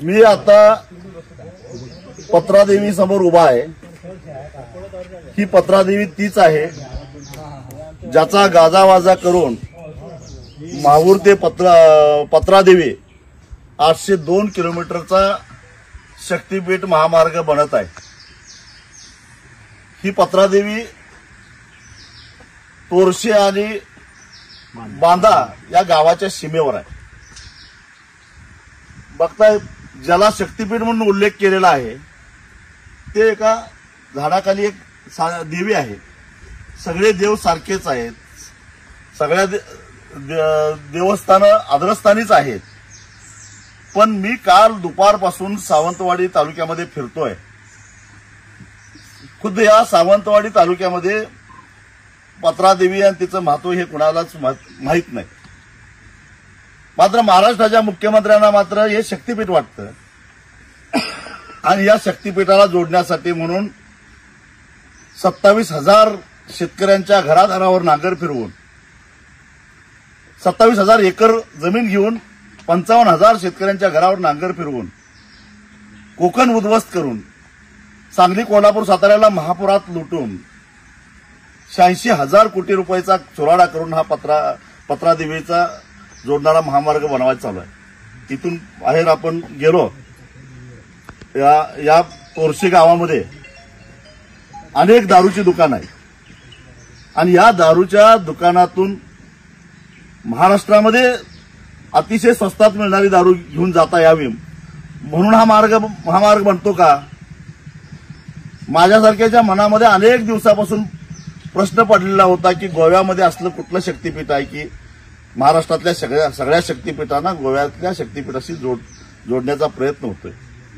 मी आता पत्रादेवी समोर उभा आहे। ही पत्रादेवी तीच आहे ज्याचा गाजावाजा करून माहूर ते पत्रादेवी 802 किलोमीटरचा शक्तीपीठ महामार्ग बनत आहे। ही पत्रादेवी तोरशे आणि बांधा या गावाच्या सीमेवर आहे। बघताय ज्याला शक्तीपीठ म्हणून उल्लेख केलेला आहे ते एका झाडाखाली एक देवी आहे। सगळे देव सारखेच आहेत, सगळ्या देवस्थान आदरस्थानीच आहेत। पण मी काल दुपारपासून सावंतवाडी तालुक्यामध्ये फिरतोय। खुद्द या सावंतवाडी तालुक्यामध्ये पत्रादेवी आणि तिचं महत्व हे कुणालाच माहीत नाही। मात्र महाराष्ट्राच्या मुख्यमंत्र्यांना मात्र हे शक्तीपीठ वाटतं आणि या शक्तीपीठाला जोडण्यासाठी म्हणून 27,000 शेतकऱ्यांच्या घरादारावर नांगर फिरवून 27,000 एकर जमीन घेऊन 55,000 शेतकऱ्यांच्या घरावर नांगर फिरवून कोकण उद्ध्वस्त करून सांगली, कोल्हापूर, साताऱ्याला महापुरात लुटून 86,000 कोटी रुपयाचा चुराडा करून हा पत्रादेवीचा जोडणारा महामार्ग बनवायचा चालू आहे। इथून बाहेर आपण गेलो या तोरशे गावामध्ये अनेक दारूची दुकानं आहेत आणि या दारूच्या दुकानातून महाराष्ट्रामध्ये अतिशय स्वस्तात मिळणारी दारू घेऊन जाता यावी म्हणून हा महामार्ग बनतो का? माझ्यासारख्याच्या मनामध्ये अनेक दिवसापासून प्रश्न पडलेला होता की गोव्यामध्ये असलं कुठलं शक्तीपीठ आहे की महाराष्ट्रातल्या सगळ्या शक्तीपीठांना गोव्यातल्या शक्तीपीठाशी जोडण्याचा प्रयत्न होतोय।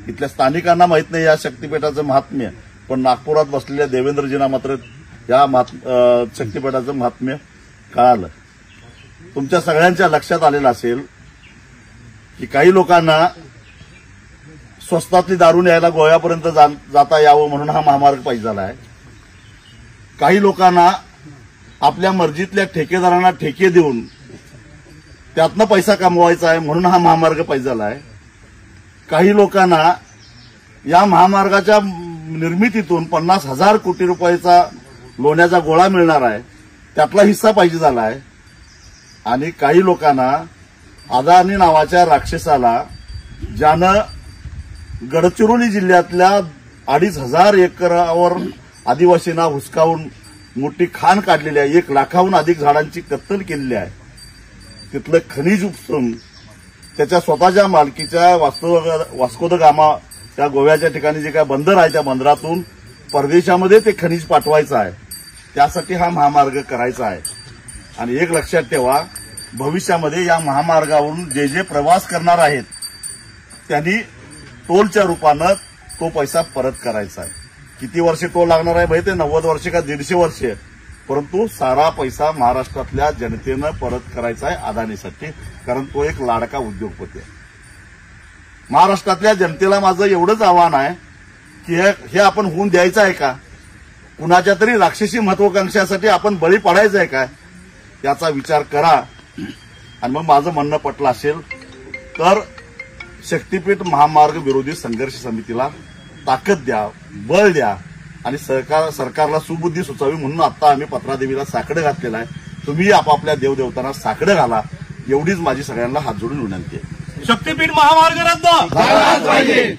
इथल्या स्थानिकांना माहित नाही या शक्तीपीठाचं महात्म्य, पण नागपुरात बसलेल्या देवेंद्रजींना मात्र या शक्तीपीठाचं महात्म्य कळालं। तुमच्या सगळ्यांच्या लक्षात आलेलं असेल की काही लोकांना स्वस्तातली दारू न्यायला गोव्यापर्यंत जाता यावं म्हणून हा महामार्ग पाहिजे झाला आहे। काही लोकांना आपल्या मर्जीतल्या ठेकेदारांना ठेके देऊन त्यातनं पैसा कमवायचा आहे म्हणून हा महामार्ग पाहिजे झाला आहे। काही लोकांना या महामार्गाच्या निर्मितीतून 50,000 कोटी रुपयाचा लोण्याचा गोळा मिळणार आहे त्यातला हिस्सा पाहिजे झाला आहे आणि काही लोकांना अदानी नावाच्या राक्षसाला ज्यानं गडचिरोली जिल्ह्यातल्या 2,500 एकरावर आदिवासींना हुसकावून मोठी खाण काढलेली आहे, 1 लाखाहून अधिक झाडांची कत्तल केलेली आहे, तिथलं खनिज उपसून त्याच्या स्वतःच्या मालकीच्या वास्को द गामा त्या गोव्याच्या ठिकाणी जे काय बंदर आहे त्या बंदरातून परदेशामध्ये ते खनिज पाठवायचं आहे। त्यासाठी हा महामार्ग करायचा आहे आणि एक लक्षात ठेवा, भविष्यामध्ये या महामार्गावरून जे प्रवास करणार आहेत त्यांनी टोलच्या रूपानं तो पैसा परत करायचा आहे। किती वर्षे टोल लागणार आहे माहिती आहे? 90 वर्षे का 150 वर्षे, परंतु सारा पैसा महाराष्ट्रातल्या जनतेनं परत करायचा आहे अदानीसाठी, कारण तो एक लाडका उद्योगपती आहे। महाराष्ट्रातल्या जनतेला माझं एवढंच आव्हान आहे की हे आपण होऊन द्यायचं आहे का? कुणाच्या तरी राक्षसी महत्वाकांक्षासाठी आपण बळी पडायचं आहे का? याचा विचार करा आणि मग माझं म्हणणं पटलं असेल तर शक्तीपीठ महामार्ग विरोधी संघर्ष समितीला ताकद द्या, बळ द्या आणि सरकारला सुबुद्धी सुचावी म्हणून आता आम्ही पत्रादेवीला साकडं घातलेलं आहे। तुम्ही आपापल्या देवदेवतांना साकडं घाला, एवढीच माझी सगळ्यांना हात जोडून विनंती आहे। शक्तीपीठ महामार्ग रद्द झालाच पाहिजे।